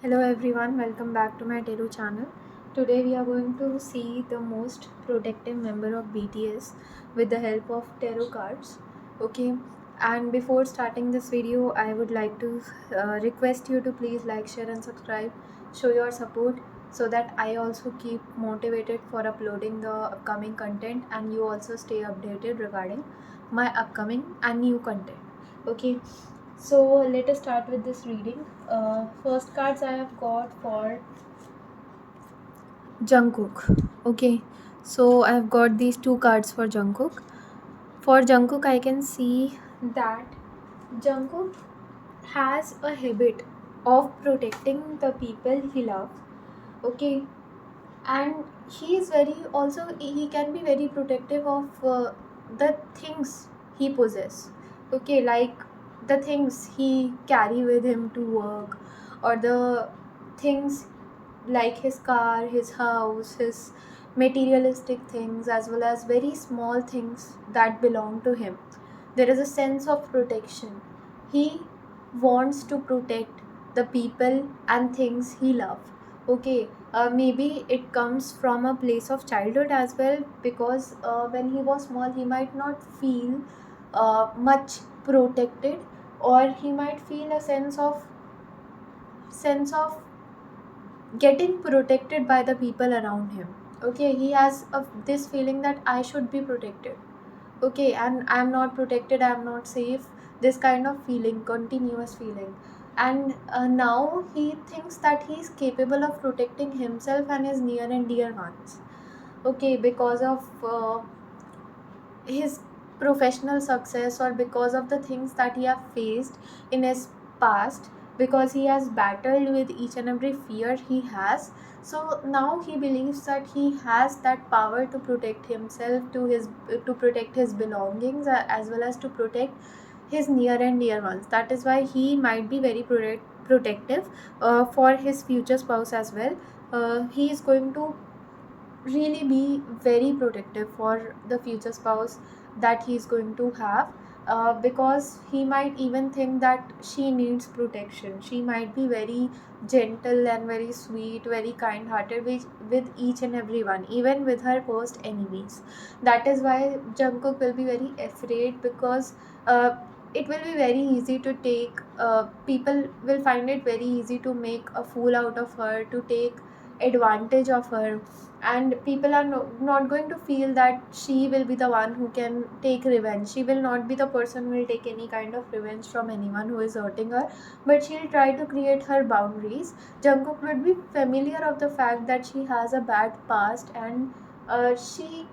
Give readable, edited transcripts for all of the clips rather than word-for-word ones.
Hello everyone, welcome back to my Teru channel. Today we are going to see the most protective member of BTS with the help of tarot cards. Okay, and before starting this video, I would like to request you to please like, share, and subscribe. Show your support so that I also keep motivated for uploading the upcoming content and you also stay updated regarding my upcoming and new content. Okay, so let us start with this reading. First cards I have got for Jungkook. Okay, so I have got these two cards for Jungkook. For Jungkook, I can see that Jungkook has a habit of protecting the people he loves. Okay, and he is very also he can be very protective of the things he possesses. Okay, like the things he carry with him to work, or the things like his car, his house, his materialistic things, as well as very small things that belong to him. There is a sense of protection. He wants to protect the people and things he loves. Okay, maybe it comes from a place of childhood as well, because when he was small he might not feel much protected, or he might feel a sense of getting protected by the people around him. Okay, he has this feeling that I should be protected. Okay, and I'm not protected, I'm not safe. This kind of feeling, continuous feeling. And now he thinks that he's capable of protecting himself and his near and dear ones. Okay, because of his professional success, or because of the things that he have faced in his past, because he has battled with each and every fear he has. So now he believes that he has that power to protect himself, to protect his belongings, as well as to protect his near and dear ones. That is why he might be very protective for his future spouse as well. He is going to really be very protective for the future spouse that he's going to have, because he might even think that she needs protection. She might be very gentle and very sweet, very kind hearted with each and everyone, even with her worst enemies. That is why Jungkook will be very afraid, because it will be very easy to take people will find it very easy to make a fool out of her, to take advantage of her. And people are not going to feel that she will be the one who can take revenge. She will not be the person who will take any kind of revenge from anyone who is hurting her, but she'll try to create her boundaries. Jungkook would be familiar of the fact that she has a bad past, and she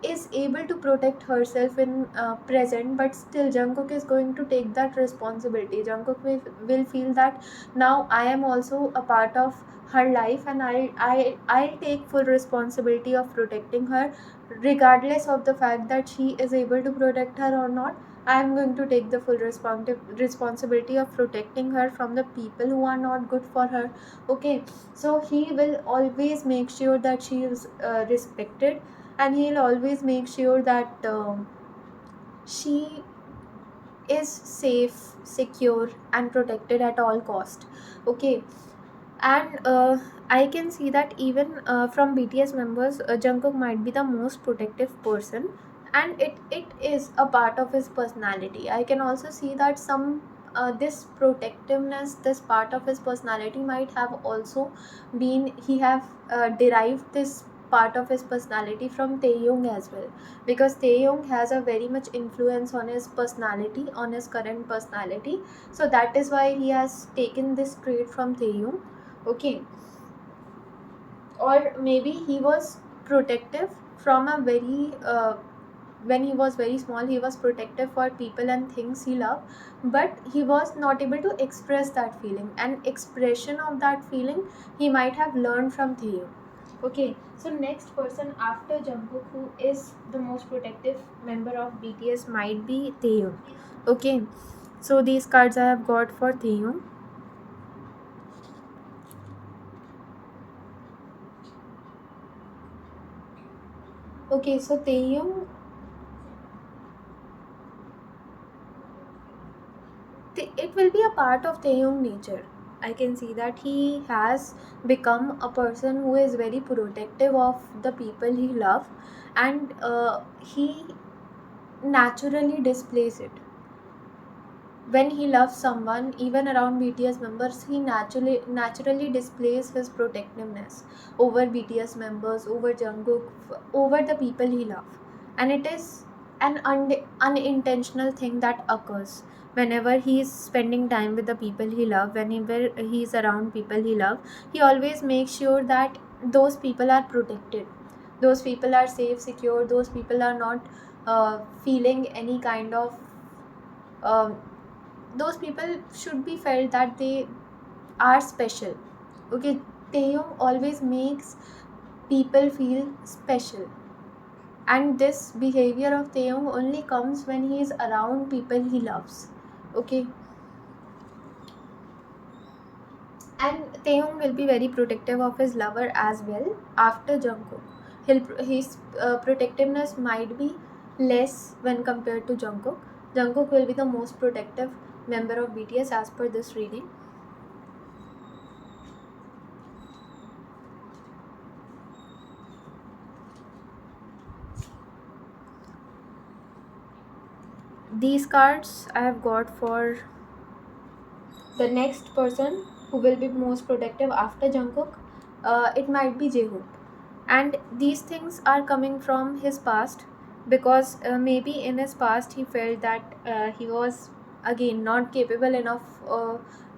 is able to protect herself in present, but still Jungkook is going to take that responsibility. Jungkook will feel that now I am also a part of her life, and I'll take full responsibility of protecting her, regardless of the fact that she is able to protect her or not. I am going to take the full responsibility of protecting her from the people who are not good for her. Okay, so he will always make sure that she is respected, and he'll always make sure that she is safe, secure, and protected at all cost. Okay, and I can see that even from BTS members, Jungkook might be the most protective person, and it is a part of his personality. I can also see that some this protectiveness, this part of his personality might have also been he have derived this part of his personality from Taehyung as well, because Taehyung has a very much influence on his personality, on his current personality. So that is why he has taken this trait from Taehyung. Okay, or maybe he was protective from a very when he was very small, he was protective for people and things he loved, but he was not able to express that feeling, and expression of that feeling he might have learned from Theo. Okay, so next person after Jungkook who is the most protective member of BTS might be Taehyung. Okay, so these cards I have got for Taehyung. Okay, so Taehyung, it will be a part of Taehyung nature. I can see that he has become a person who is very protective of the people he loves, and he naturally displays it. When he loves someone, even around BTS members, he naturally displays his protectiveness over BTS members, over Jungkook, over the people he loves. And it is an unintentional thing that occurs whenever he is spending time with the people he loves. Whenever he is around people he loves, he always makes sure that those people are protected, those people are safe, secure, those people are not feeling any kind of um, those people should be felt that they are special. Okay, Taeyong always makes people feel special, and this behavior of Taeyong only comes when he is around people he loves. Okay, and Taeyong will be very protective of his lover as well after Jungkook. His protectiveness might be less when compared to Jungkook. Jungkook will be the most protective member of BTS as per this reading. These cards I have got for the next person who will be most protective after Jungkook. It might be J-Hope, and these things are coming from his past, because maybe in his past he felt that he was again not capable enough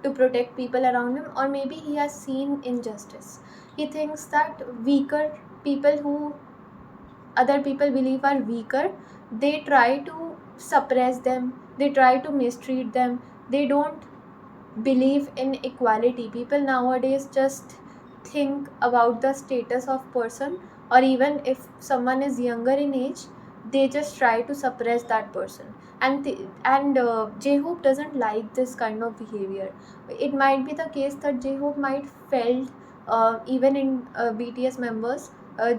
to protect people around him, or maybe he has seen injustice. He thinks that weaker people, who other people believe are weaker, they try to suppress them, they try to mistreat them, they don't believe in equality. People nowadays just think about the status of person, or even if someone is younger in age, they just try to suppress that person. And J-Hope doesn't like this kind of behavior. It might be the case that J-Hope might felt even in BTS members,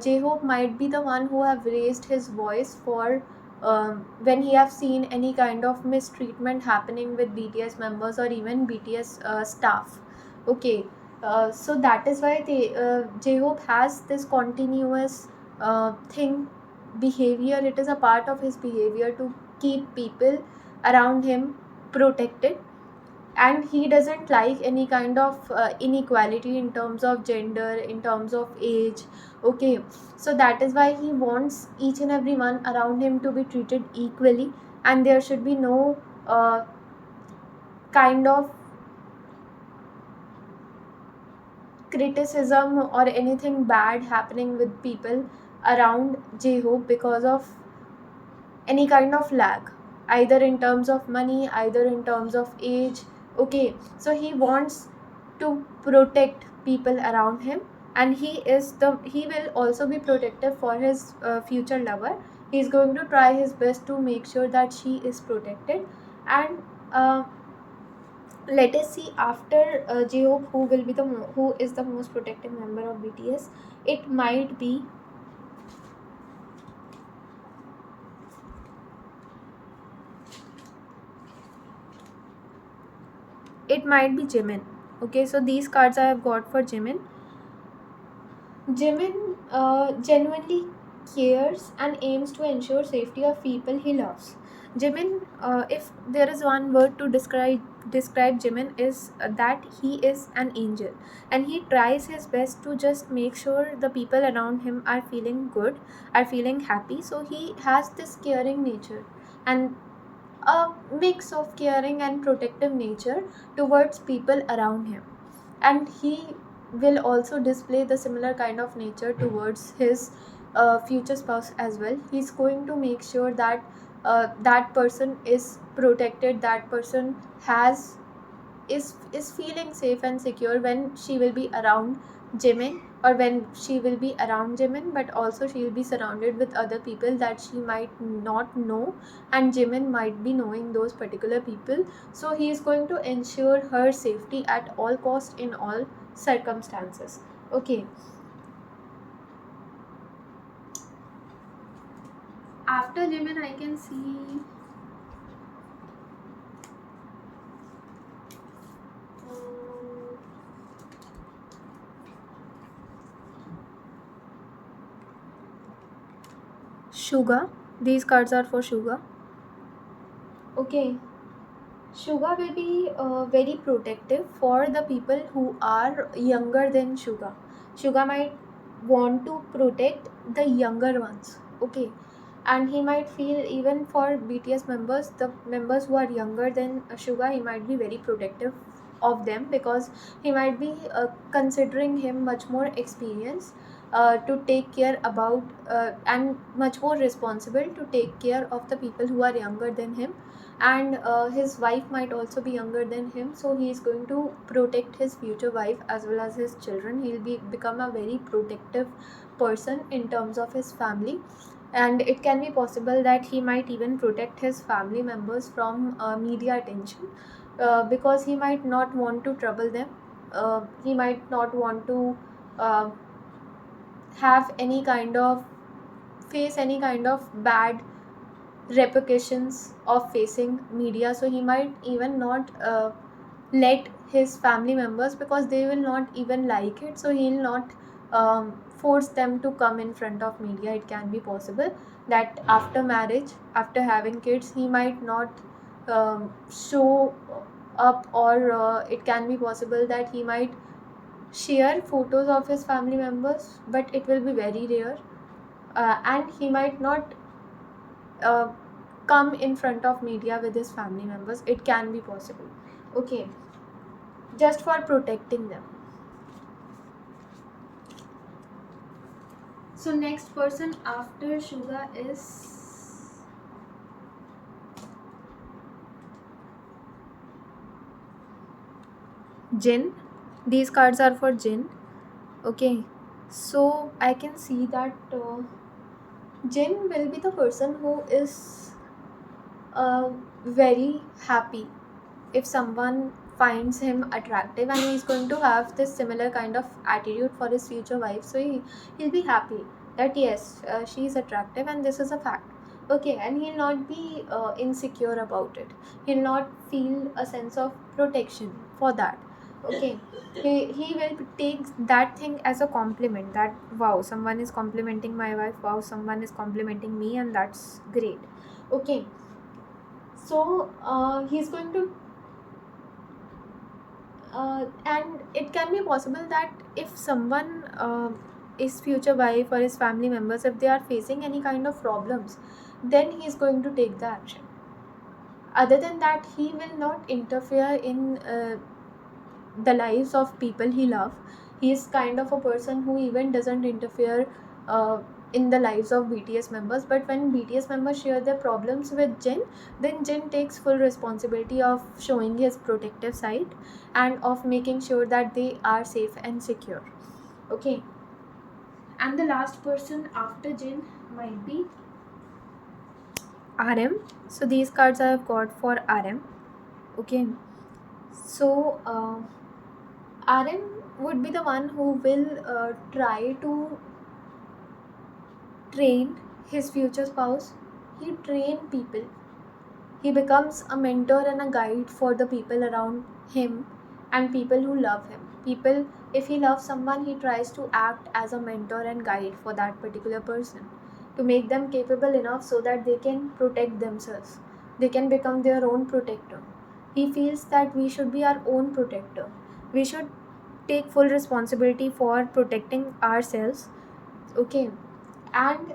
J-Hope might be the one who have raised his voice for when he have seen any kind of mistreatment happening with BTS members or even BTS staff. Okay, so that is why J-Hope has this continuous thing behavior. It is a part of his behavior to keep people around him protected, and he doesn't like any kind of inequality in terms of gender, in terms of age. Okay, so that is why he wants each and every one around him to be treated equally, and there should be no kind of criticism or anything bad happening with people around J-Hope because of any kind of lag, either in terms of money, either in terms of age. Okay, so he wants to protect people around him, and he will also be protective for his future lover. He's going to try his best to make sure that she is protected. And let us see after J-Hope who is the most protective member of BTS. It might be Jimin. Okay, so these cards I have got for Jimin. Jimin genuinely cares and aims to ensure safety of people he loves. Jimin, if there is one word to describe Jimin, is that he is an angel, and he tries his best to just make sure the people around him are feeling good, are feeling happy. So he has this caring nature, and a mix of caring and protective nature towards people around him, and he will also display the similar kind of nature towards his future spouse as well. He's going to make sure that that person is protected, that person has is feeling safe and secure when she will be around Jimin, or when she will be around Jimin, but also she will be surrounded with other people that she might not know, and Jimin might be knowing those particular people. So he is going to ensure her safety at all cost in all circumstances. Okay. After Jimin, I can see Suga. These cards are for Suga. Okay, Suga will be very protective for the people who are younger than Suga. Suga might want to protect the younger ones. Okay, and he might feel, even for BTS members, the members who are younger than Suga, he might be very protective of them, because he might be considering him much more experienced to take care about and much more responsible to take care of the people who are younger than him. And his wife might also be younger than him, so he is going to protect his future wife as well as his children. He'll become a very protective person in terms of his family. And it can be possible that he might even protect his family members from media attention, because he might not want to trouble them. He might not want to uh, have any kind of face any kind of bad repercussions of facing media. So he might even not let his family members, because they will not even like it, so he'll not force them to come in front of media. It can be possible that after marriage, after having kids, he might not show up, or it can be possible that he might share photos of his family members, but it will be very rare. And he might not uh, come in front of media with his family members. It can be possible. Okay, just for protecting them. So next person after Suga is Jin. These cards are for Jin. Okay, so I can see that Jin will be the person who is very happy if someone finds him attractive, and he's going to have this similar kind of attitude for his future wife. So he'll be happy that yes, she's attractive and this is a fact. Okay, and he'll not be insecure about it. He'll not feel a sense of protection for that. Okay, he will take that thing as a compliment, that wow, someone is complimenting my wife, wow, someone is complimenting me, and that's great. Okay, so he's going to and it can be possible that if someone his future wife or his family members, if they are facing any kind of problems, then he is going to take the action. Other than that, he will not interfere in the lives of people he love. He is kind of a person who even doesn't interfere in the lives of BTS members. But when BTS members share their problems with Jin, then Jin takes full responsibility of showing his protective side and of making sure that they are safe and secure. Okay. And the last person after Jin might be RM. So these cards I have got for RM. Okay. So RM would be the one who will try to train his future spouse. He train people. He becomes a mentor and a guide for the people around him and people who love him. People, if he loves someone, he tries to act as a mentor and guide for that particular person to make them capable enough so that they can protect themselves. They can become their own protector. He feels that we should be our own protector. We should take full responsibility for protecting ourselves. Okay, and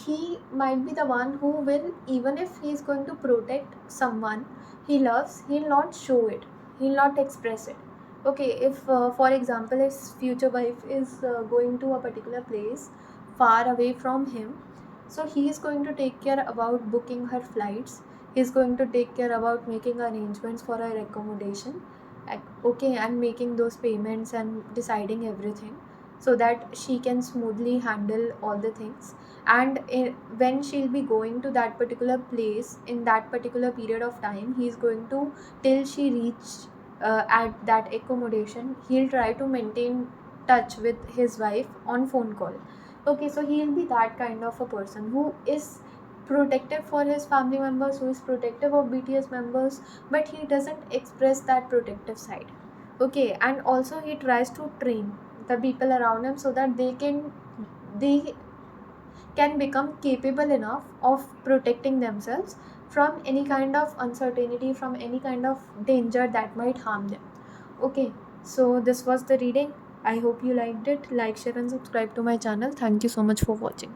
he might be the one who will, even if he is going to protect someone he loves, he'll not show it, he'll not express it. Okay, if for example his future wife is going to a particular place far away from him, so he is going to take care about booking her flights, he is going to take care about making arrangements for her accommodation. Okay, and making those payments and deciding everything so that she can smoothly handle all the things. And when she'll be going to that particular place in that particular period of time, he's going to, till she reach at that accommodation, he'll try to maintain touch with his wife on phone call. Okay, so he'll be that kind of a person who is protective for his family members, who is protective of BTS members, but he doesn't express that protective side. Okay, and also he tries to train the people around him so that they can become capable enough of protecting themselves from any kind of uncertainty, from any kind of danger that might harm them. Okay, so this was the reading. I hope you liked it. Like, share, and subscribe to my channel. Thank you so much for watching.